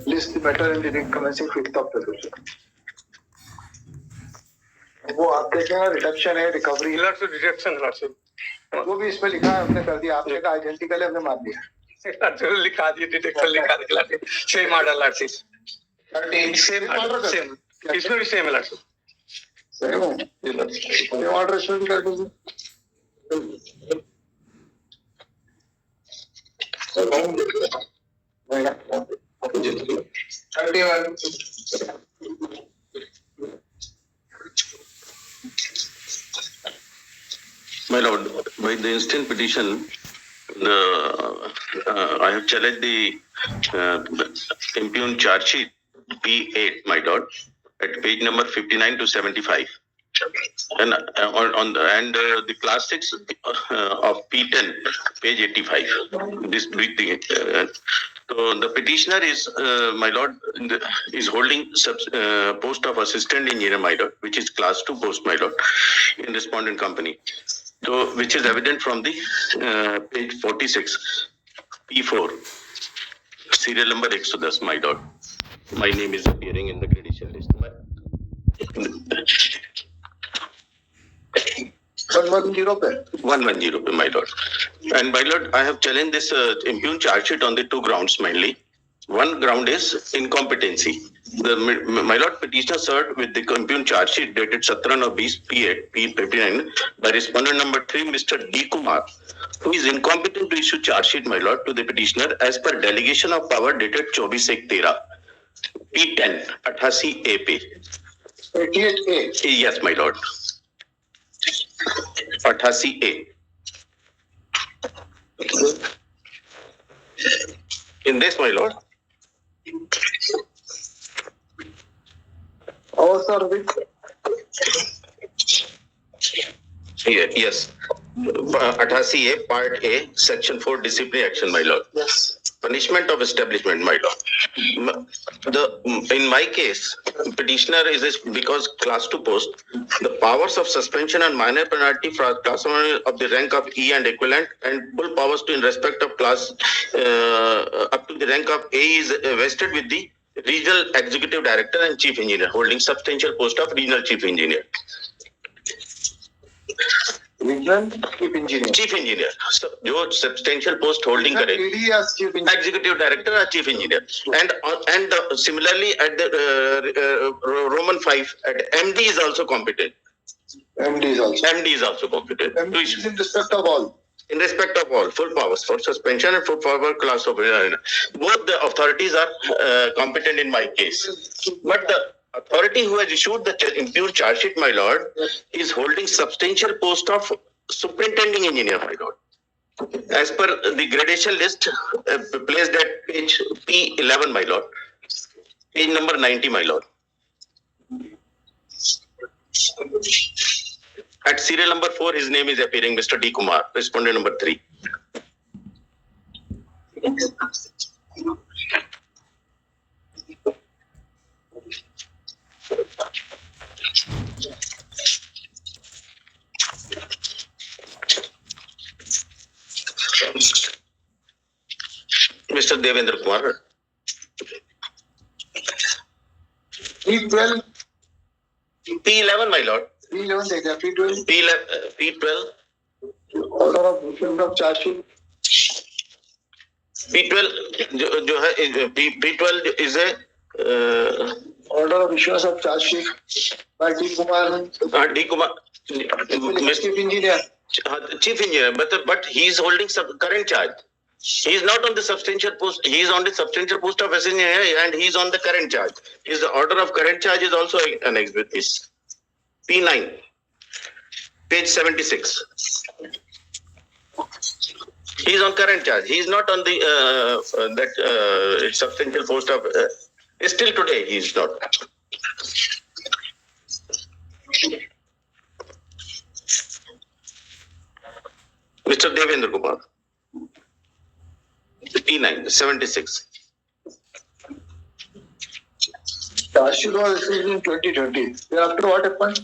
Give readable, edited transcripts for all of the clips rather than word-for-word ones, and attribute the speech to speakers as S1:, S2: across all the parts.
S1: List the matter in the ring commencing 5th of February. वो आप देखेंगे reduction है रिकवरी
S2: डिडक्शन
S1: वो भी इसमें लिखा है हमने कर दिया आपने कहा आइडेंटिकल है हमने मार दिया
S2: लिखा दिया डिडक्शन लिखा दिया सेम ऑर्डर लार्सी सेम इसमें भी सेम है लार्सी
S1: सेम ऑर्डर इसमें भी कर दीजिए
S3: My lord, by the instant petition, I have challenged the impugned charge sheet P8, my lord, at page number 59 to 75. And the class 6 of P10, page 85. This thing. So the petitioner is, my lord, is holding post of assistant engineer, my lord, which is class 2 post, my lord, in respondent company. So which is evident from the page 46, P4, serial number 110, my lord. My name is appearing in the credential list. 110, my lord. And my lord, I have challenged this impugned charge sheet on the two grounds mainly. One ground is incompetency. My lord, petitioner served with the impugned charge sheet dated 17/20 P8 P59 by respondent number 3, Mr. D. Kumar, who is incompetent to issue charge sheet, my lord, to the petitioner as per delegation of power dated 24/1/13 P10 88A पे.
S1: 88A.
S3: Yes, my lord. 88A. In this, my lord.
S1: और sir with
S3: Yes. 88A, Part A, Section 4, Disciplinary Action, my lord.
S1: Yes
S3: Punishment of establishment, my lord. In my case, petitioner is because class 2 post, the powers of suspension and minor penalty for class 1 of the rank of E and equivalent, and full powers to in respect of class up to the rank of A is vested with the regional executive director and chief engineer holding substantial post of regional chief engineer.
S1: Regional chief engineer
S3: Chief engineer, so, जो substantial post holding करे.
S1: ED या chief engineer
S3: Executive director or chief engineer, and similarly at the Roman 5 at MD is also competent.
S1: MD is also
S3: MD is also competent.
S1: MD is in respect of all
S3: In respect of all, full powers for suspension and full power class of both the authorities are competent in my case. But the authority who has issued the impugned charge sheet, my lord, is holding substantial post of superintending engineer, my lord. As per the gradation list placed at page P11, my lord, page number 90, my lord. At serial number 4, his name is appearing, Mr. D. Kumar, respondent number 3. Mr. Devendra Kumar.
S1: P12
S3: P11, my lord.
S1: P11 देखा P12
S3: P12.
S1: Order of issuing of charge sheet
S3: P12 जो है P12 is a
S1: order of issuing of charge sheet by D Kumar
S3: D. Kumar,
S1: chief engineer
S3: chief engineer, but he is holding current charge. He is not on the substantial post. He is on the substantial post of engineer, and he is on the current charge. His order of current charge is also annexed with this. P9, page 76. He is on current charge. He is not on the substantial post of. Still today, he is not. Mr. Devendra Kumar. P9, 76.
S1: Charge sheet was issued in 2020 thereafter what happened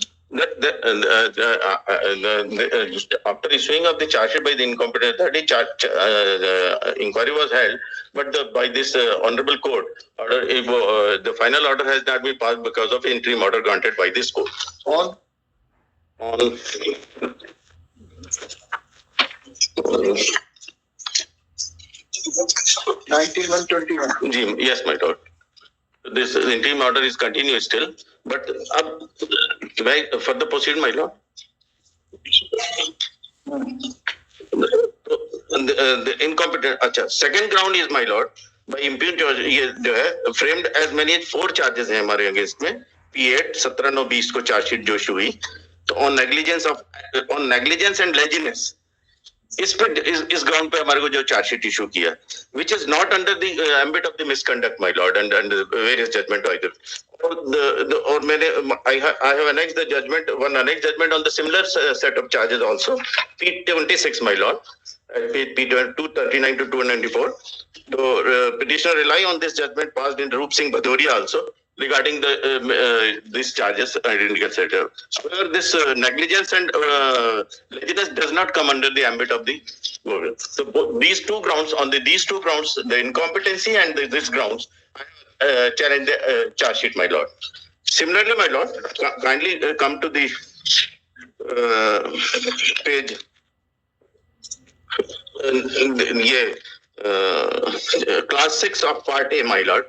S3: After issuing of the charge sheet by the incompetent authority, inquiry was held, but by this honorable court order, the final order has not been passed because of interim order granted by this court.
S1: On
S3: On
S1: 19/1/21.
S3: Yes, my lord. This interim order is continuous still, but can I further proceed, my lord? The incompetent. अच्छा, second ground is, my lord, by impugn ये जो है framed as many as 4 charges हैं हमारे against में. P8 17/9/20 को charge sheet जो issue हुई, तो on negligence and laziness, इस ग्राउंड पे हमारे को जो चार्जशीट इशू किया, which is not under the ambit of the misconduct, my lord, and various judgment either. और मैंने I have annexed the judgment, one annexed judgment on the similar set of charges also, P26, my lord, page P239 to 294. So petitioner rely on this judgment passed in Roop Singh Bhadoria also regarding these charges identical set. However, this negligence and laziness does not come under the ambit of the. So these two grounds, the incompetency and this grounds, challenge the charge sheet, my lord. Similarly, my lord, kindly come to the page. Class 6 of Part A, my lord,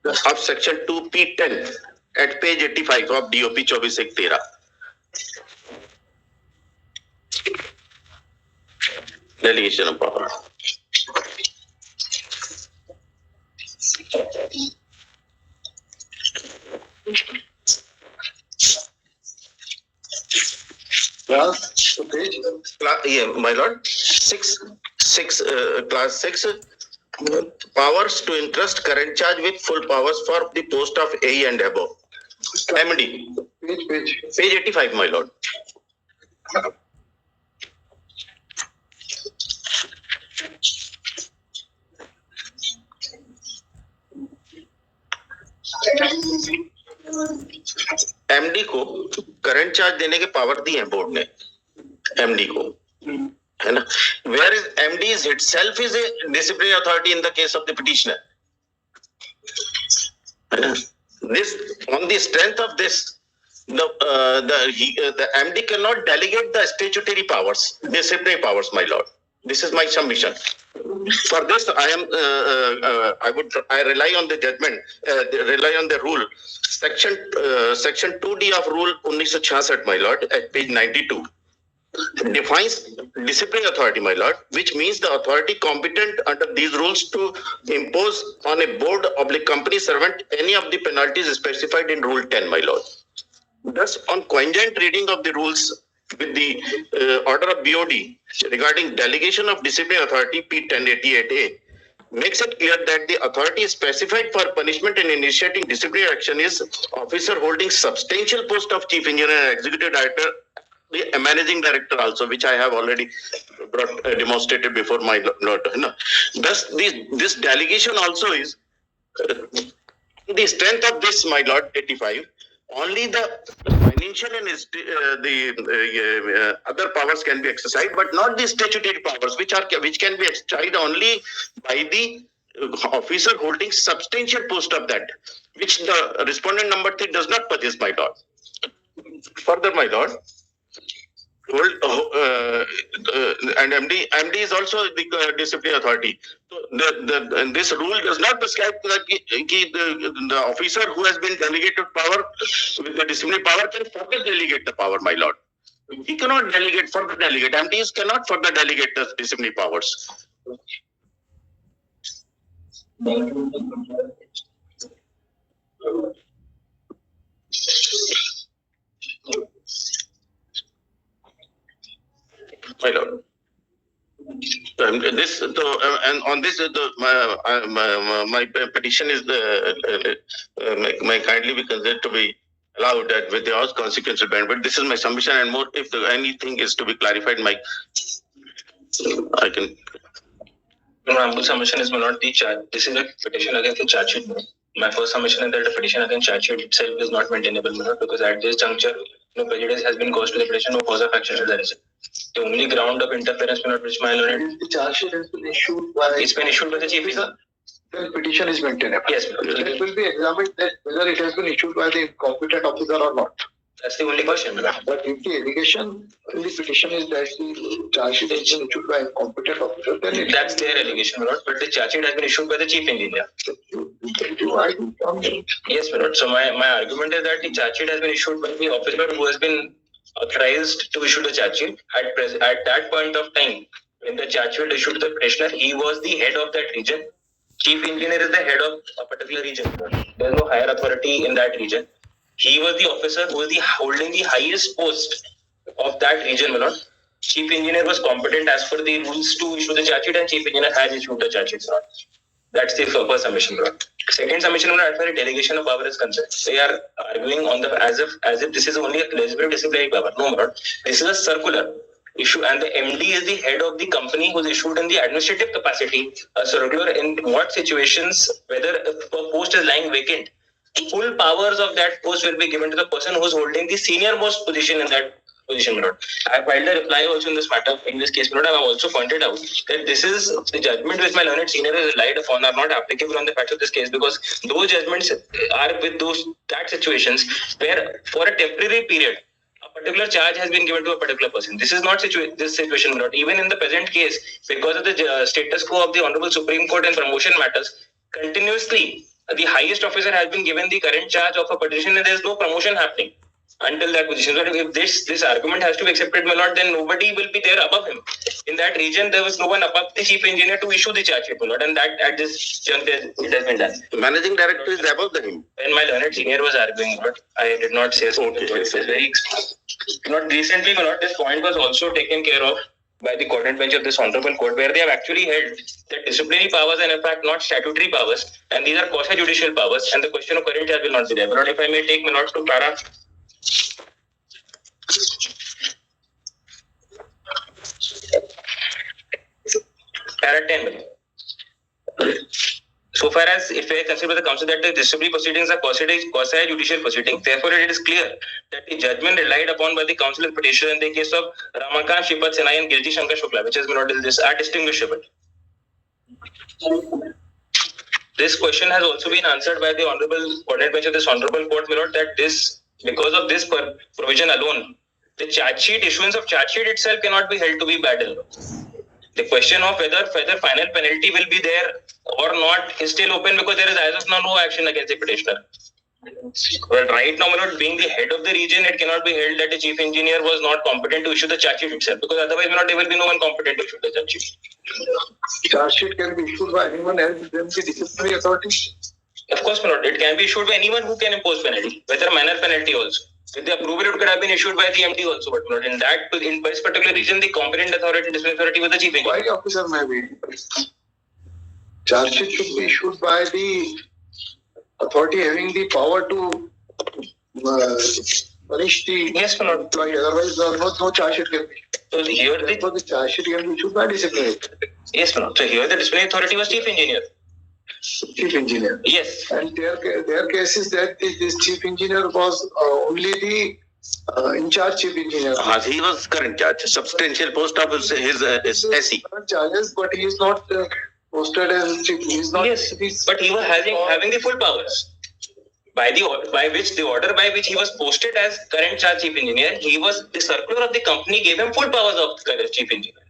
S3: of Section 2P10 at page 85 of DOP 24/113. Delegation of power.
S1: Class, page.
S3: Yeah, my lord, class 6, powers to entrust current charge with full powers for the post of AE and above. MD.
S1: Page.
S3: Page 85, my lord. MD को current charge देने के power दी है board ने MD को, है ना, where is MD is itself is a disciplinary authority in the case of the petitioner. This, on the strength of this, the MD cannot delegate the statutory powers, disciplinary powers, my lord. This is my submission. For this, I rely on the judgment, rely on the rule, section 2D of Rule 1966, my lord, at page 92, defines disciplinary authority, my lord, which means the authority competent under these rules to impose on a board of the company servant any of the penalties specified in Rule 10, my lord. Thus, on conjoint reading of the rules with the order of BOD regarding delegation of disciplinary authority P1088A, makes it clear that the authority specified for punishment and initiating disciplinary action is officer holding substantial post of chief engineer and executive director, the managing director also, which I have already demonstrated before, my lord. Thus, this delegation also is the strength of this, my lord, 85. Only the financial and the other powers can be exercised, but not the statutory powers, which can be exercised only by the officer holding substantial post of that, which the respondent number 3 does not possess, my lord. Further, my lord, and MD is also the disciplinary authority. So this rule does not prescribe that the officer who has been delegated power with the disciplinary power can further delegate the power, my lord. He cannot further delegate. MDs cannot further delegate the disciplinary powers. My lord. This and on this my petition is may kindly be considered to be allowed that with the consequential benefit. This is my submission, and more if anything is to be clarified, I can.
S4: My submission is not the charge. This is a petition against the charge sheet. My first submission is that the petition against charge sheet itself is not maintainable, because at this juncture no prejudice has been caused to the petition, no cause of action is arisen. The only ground of interference may not which my learned.
S1: The charge sheet has been issued by.
S4: It's been issued by the chief engineer.
S1: The petition is maintainable.
S4: Yes, my lord.
S1: It will be examined that whether it has been issued by the competent officer or not.
S4: That's the only question, my lord.
S1: But if the allegation in the petition is that the charge sheet has been issued by a competent officer, then it
S4: That's their allegation, my lord. But the charge sheet has been issued by the chief engineer. Yes, my lord. So my argument is that the charge sheet has been issued by the officer who has been authorized to issue the charge sheet. At that point of time, when the charge sheet issued to the petitioner, he was the head of that region. Chief engineer is the head of a particular region. There is no higher authority in that region. He was the officer who was holding the highest post of that region, my lord. Chief engineer was competent as per the rules to issue the charge sheet, and chief engineer has issued the charge sheet, my lord. That's the first submission, my lord. Second submission, my lord, as far as delegation of power is concerned, they are arguing on the as if this is only a legislative disciplinary power. No, my lord. This is a circular issue, and the MD is the head of the company who is issued in the administrative capacity a circular in what situations, whether a post is lying vacant, full powers of that post will be given to the person who is holding the senior most position in that position, my lord. I filed a reply also in this matter. In this case, my lord, I have also pointed out that this is the judgment which my learned senior has relied upon are not applicable on the facts of this case, because those judgments are with that situations where for a temporary period a particular charge has been given to a particular person. This is not this situation, my lord. Even in the present case, because of the status quo of the Honorable Supreme Court and promotion matters, continuously the highest officer has been given the current charge of a petition, and there is no promotion happening until that position. But if this argument has to be accepted, my lord, then nobody will be there above him. In that region, there was no one above the chief engineer to issue the charge sheet, my lord, and that at this juncture it has been done.
S3: Managing director is above him.
S4: When my learned senior was arguing, but I did not say so. It was very not recently, my lord, this point was also taken care of by the coordinate bench of this honorable court, where they have actually held that disciplinary powers are in fact not statutory powers, and these are quasi-judicial powers, and the question of current charge will not be there. But if I may take my lord to para 10. So far as if I consider the council that the disciplinary proceedings are quasi-judicial proceedings, therefore it is clear that the judgment relied upon by the council in petition in the case of Ramakant, Shripat Senai and Kirti Shankar Shukla, which is not this, are distinguishable. This question has also been answered by the honorable coordinate bench of this honorable court, my lord, that this, because of this provision alone, the charge sheet, issuance of charge sheet itself cannot be held to be bad. The question of whether final penalty will be there or not is still open, because there is as of now no action against the petitioner. But right now, my lord, being the head of the region, it cannot be held that the chief engineer was not competent to issue the charge sheet itself, because otherwise, my lord, there will be no one competent to issue the charge sheet.
S1: Charge sheet can be issued by anyone else than the disciplinary authority.
S4: Of course, my lord, it can be issued by anyone who can impose penalty, whether minor penalty also. With the approval, it could have been issued by the MD also, but not in this particular region, the competent authority, disciplinary authority was the chief engineer.
S1: Why the officer may be? Charge sheet should be issued by the authority having the power to punish the employee. Otherwise, no charge sheet can be.
S4: So here
S1: the charge sheet can be issued by disciplinary.
S4: Yes, my lord. So here the disciplinary authority was chief engineer.
S1: Chief engineer.
S4: Yes.
S1: And their case is that this chief engineer was only the in charge chief engineer.
S3: He was current charge, substantial post of his SE.
S1: Current charges, but he is not posted as chief. He is not.
S4: Yes, but he was having the full powers. By the order by which he was posted as current charge chief engineer, the circular of the company gave him full powers of chief engineer.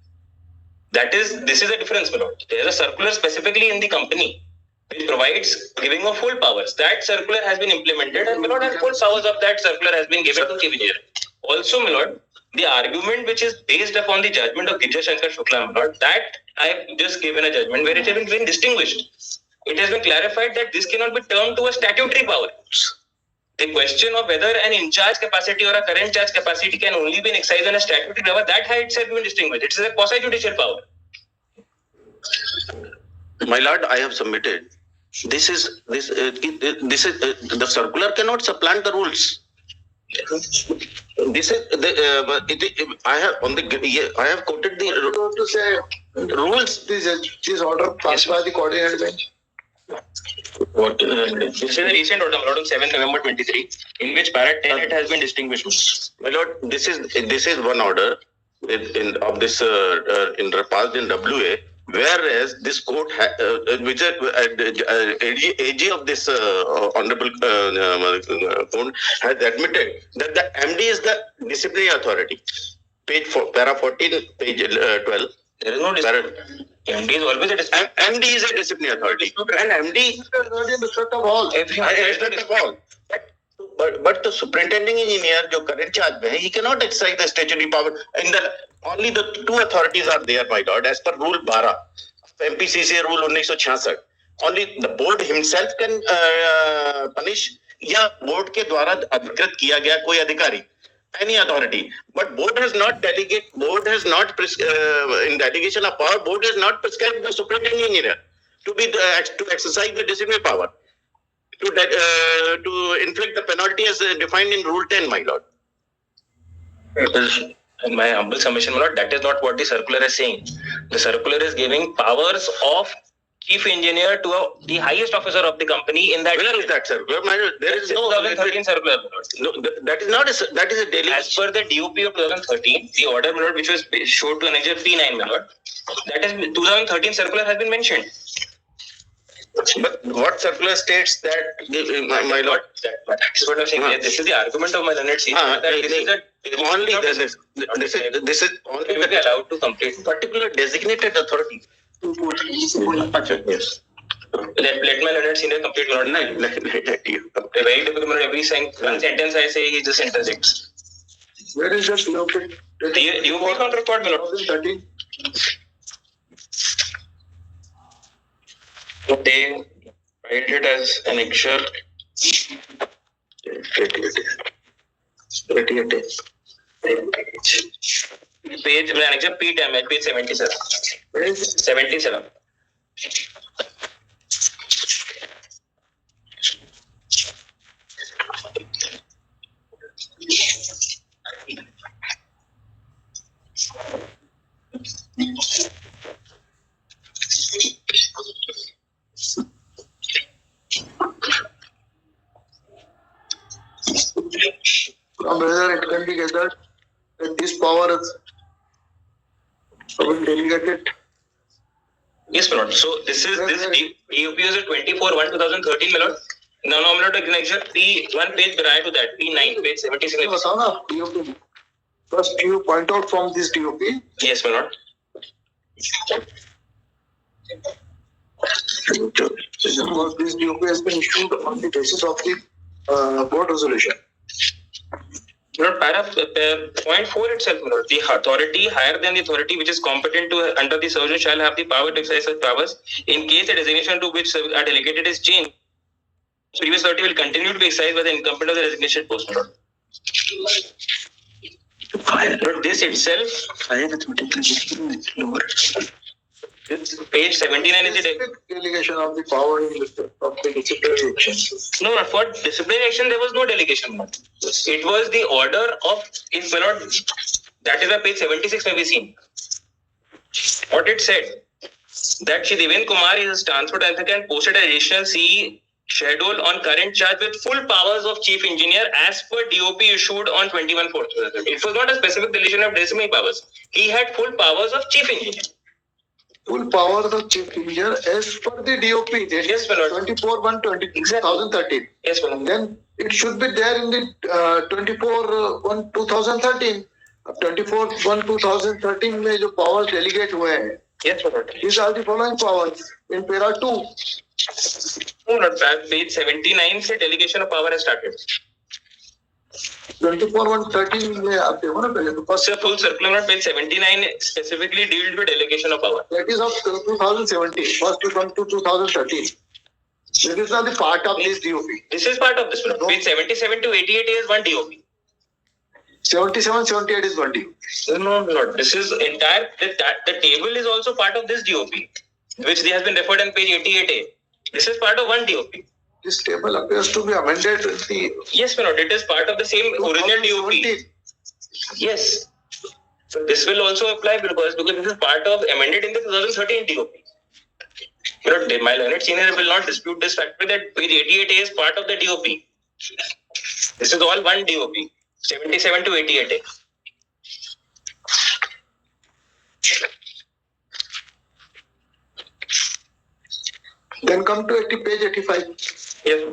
S4: This is a difference, my lord. There is a circular specifically in the company which provides giving of full powers. That circular has been implemented, and my lord, and full powers of that circular has been given to chief engineer. Also, my lord, the argument which is based upon the judgment of Kirti Shankar Shukla, my lord, that I have just given a judgment where it has been distinguished. It has been clarified that this cannot be termed to a statutory power. The question of whether an in-charge capacity or a current charge capacity can only be exercised on a statutory power, that has itself been distinguished. It is a quasi-judicial power.
S3: My lord, I have submitted. The circular cannot supplant the rules. This is I have quoted the
S1: To say
S3: rules.
S1: this order passed by the coordinate bench.
S4: What, this is a recent order, my lord, on 7 November 23, in which para 10 it has been distinguished.
S3: My lord, this is one order of this in passed in WA, whereas this court which AG of this honorable court has admitted that the MD is the disciplinary authority. Page 4, para 14, page 12.
S4: There is no discipline. MD is always a discipline.
S3: MD is a disciplinary authority, and MD
S1: in respect of all.
S3: But the superintending engineer, जो current charge में है, he cannot exercise the statutory power. Only the two authorities are there, my lord, as per Rule 12, MPCC Rule 1966. Only the board himself can punish, या board के द्वारा अधिकृत किया गया कोई अधिकारी, any authority. But board has not in delegation of power, board has not prescribed the superintending engineer to exercise the disciplinary power, to inflict the penalty as defined in Rule 10, my lord.
S4: In my humble submission, my lord, that is not what the circular is saying. The circular is giving powers of chief engineer to the highest officer of the company in that.
S3: Where is that circular? My lord, there is no
S4: 2013 circular.
S3: No, that is not that is a daily.
S4: As per the DOP of 2013, the order, my lord, which was showed to Annexure P9, my lord, that is 2013 circular has been mentioned.
S3: But what circular states that, my lord?
S4: That is what I'm saying. Yeah, this is the argument of my learned chief.
S3: This is only
S4: we will be allowed to complete.
S3: particular designated authority.
S4: Yes. Let my learned senior complete. Not nine. Very difficult. Every sentence I say, he just interjects.
S1: Where is that DOP?
S4: DOP on record, my lord.
S1: 2013.
S4: They write it as annexure.
S3: 38.
S4: Page annexure P10 at page 77.
S1: Where is it?
S4: 77.
S1: From whether it can be gathered that this power is delegated.
S4: Yes, my lord. So this DOP is 24/1/2013, my lord. Now, my lord, annexure P1 page prior to that, P9 page 76.
S1: DOP. First, you point out from this DOP.
S4: Yes, my lord.
S1: This DOP has been issued on the basis of the board resolution.
S4: Lord, point 4 itself, my lord. The authority higher than the authority which is competent to under the surgeon shall have the power to exercise such powers in case the designation to which are delegated is changed. Previous authority will continue to be exercised by the incumbent of the designation post, my lord. Lord, this itself. Page 79 is the
S1: delegation of the power in respect of the disciplinary action.
S4: No, for disciplinary action there was no delegation. It was the order of, if my lord, that is why page 76 may be seen. What it said, that Shri Devendra Kumar is transferred and posted additional C schedule on current charge with full powers of chief engineer as per DOP issued on 21/4. It was not a specific delegation of disciplinary powers. He had full powers of chief engineer.
S1: Full powers of chief engineer as per the DOP.
S4: Yes, my lord.
S1: 24/1/2013.
S4: Yes, my lord.
S1: Then it should be there in the 24/1/2013. 24/1/2013 में जो powers delegate हुए हैं.
S4: Yes, my lord.
S1: These are the following powers in para 2.
S4: No, not bad. Page 79 से delegation of power has started.
S1: 24/1/13 में आप देखो ना पहले तो first
S4: full circular page 79 specifically deals with delegation of power.
S1: that is of 2017. First to come to 2013. This is not the part of this DOP.
S4: This is part of this. Page 77 to 88 is one DOP.
S1: 77, 78 is one DOP.
S4: No. This is entire. The table is also part of this DOP, which has been referred in page 88A. This is part of one DOP.
S1: This table appears to be amended with the.
S4: Yes, my lord. It is part of the same original DOP. Yes. So this will also apply because this is part of amended in the 2013 DOP. My learned senior will not dispute this fact that page 88A is part of the DOP. This is all one DOP, 77 to 88A.
S1: Then come to page 85.
S4: Yes.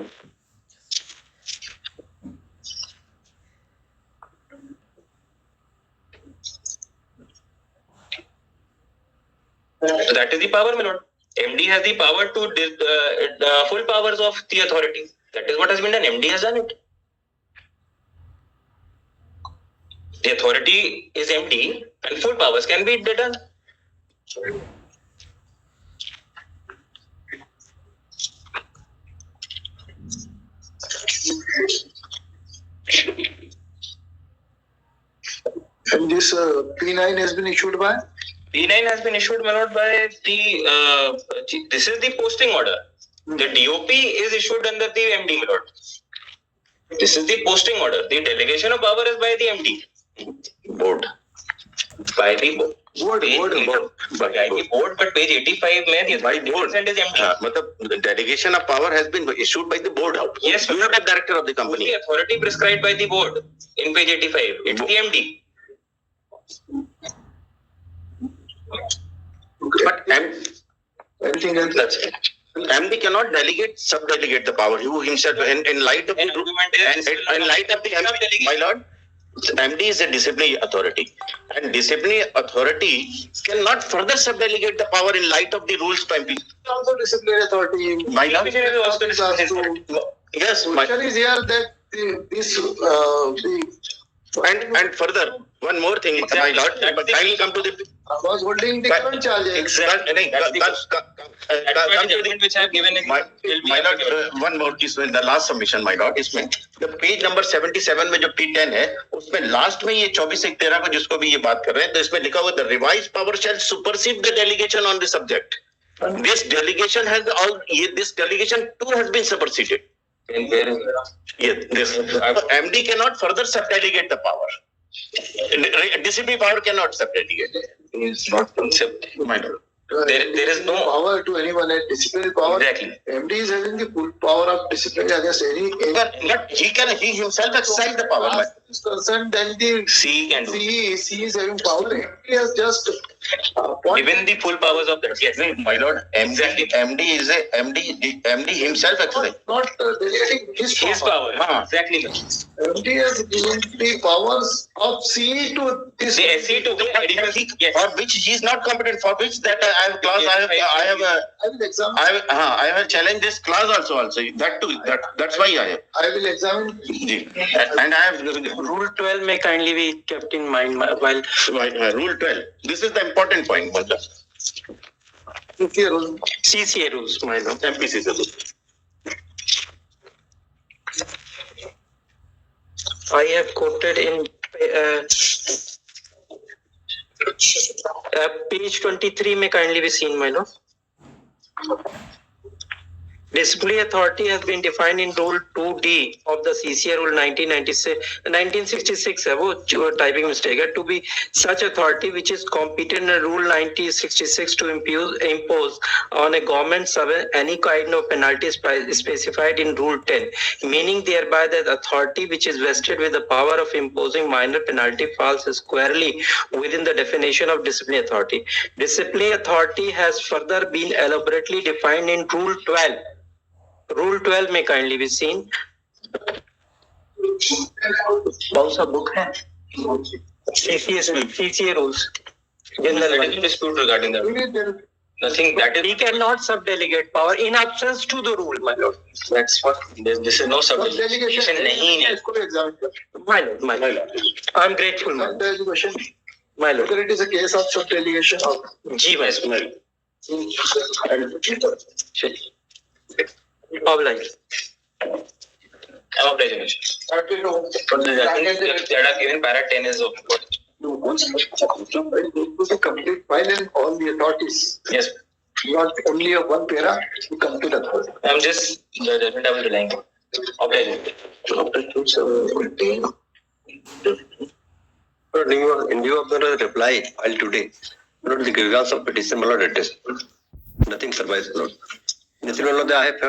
S4: So that is the power, my lord. MD has the power to full powers of the authority. That is what has been done. MD has done it. The authority is MD and full powers can be done.
S1: And this P9 has been issued by?
S4: P9 has been issued, my lord, by the, this is the posting order. The DOP is issued under the MD, my lord. This is the posting order. The delegation of power is by the MD. Board. By the board. By the board, but page 85 में
S3: By board.
S4: is MD.
S3: The delegation of power has been issued by the board.
S4: Yes,
S3: you are the director of the company.
S4: The authority prescribed by the board in page 85. It's the MD.
S3: But
S1: Anything else?
S4: That's it.
S3: MD cannot subdelegate the power. You himself, in light of the in light of the MD, my lord, MD is a disciplinary authority, and disciplinary authority cannot further subdelegate the power in light of the rules to MP.
S1: Also disciplinary authority.
S3: My lord, yes, my,
S1: Question is here that
S3: and further, one more thing, my lord, but kindly come to the.
S1: I was holding the current charge.
S3: Exactly.
S4: Which I have given in
S3: My lord, one more is the last submission, my lord, इसमें the page number 77 में जो P10 है, उसमें last में ये 24/13 को जिसको भी ये बात कर रहे हैं, तो इसमें लिखा हुआ the revised power shall supersede the delegation on the subject. This delegation this delegation too has been superseded. This MD cannot further subdelegate the power. Disciplinary power cannot subdelegate.
S1: Is not concept.
S3: My lord.
S4: There is no
S1: power to anyone at disciplinary power.
S4: Exactly.
S1: MD is having the full power of discipline against any.
S3: But he himself exercise the power.
S1: As is concerned, then the
S4: C can do.
S1: C is having power. MD has just
S4: Given the full powers of that. Yes.
S3: My lord, MD himself exercise.
S1: not delegating his power.
S4: Exactly.
S1: MD has given the powers of C to this.
S4: The SC to the
S3: For which he is not competent. For which that I have clause.
S1: I will examine.
S3: I have challenged this clause also. That too. That's why I have.
S1: I will examine.
S3: And I have
S5: Rule 12 may kindly be kept in mind while
S3: rule 12. This is the important point, Madam.
S5: CCA rules, my lord.
S3: MPCC rules.
S5: I have quoted in page 23 may kindly be seen, my lord. Disciplinary authority has been defined in Rule 2D of the CCA Rule 1966 है वो typing mistake है, to be such authority which is competent in Rule 1966 to impose on a government servant any kind of penalty specified in Rule 10, meaning thereby that authority which is vested with the power of imposing minor penalty falls squarely within the definition of disciplinary authority. Disciplinary authority has further been elaborately defined in Rule 12. Rule 12 may kindly be seen. बहुत सा book है. CCA rules.
S4: General dispute regarding that. Nothing that is.
S5: He cannot subdelegate power in absence to the rule, my lord.
S4: That's what. This is no
S1: Delegation
S4: नहीं है.
S1: इसको भी examine कर.
S5: My lord. I'm grateful, my lord.
S1: Delegation.
S5: My lord.
S1: Whether it is a case of sub delegation or.
S5: Ji my lord. Oblige.
S4: I'm obliged. But the that are given para 10 is of what?
S1: Complete file and all the authorities.
S4: Yes.
S1: Not only a one para, you come to the third.
S4: I'm just the judgment I was relying on. Obliged.
S6: In view of the reply filed today, the grievance of petition, my lord, it is. Nothing survives, Lord. This is one of the I have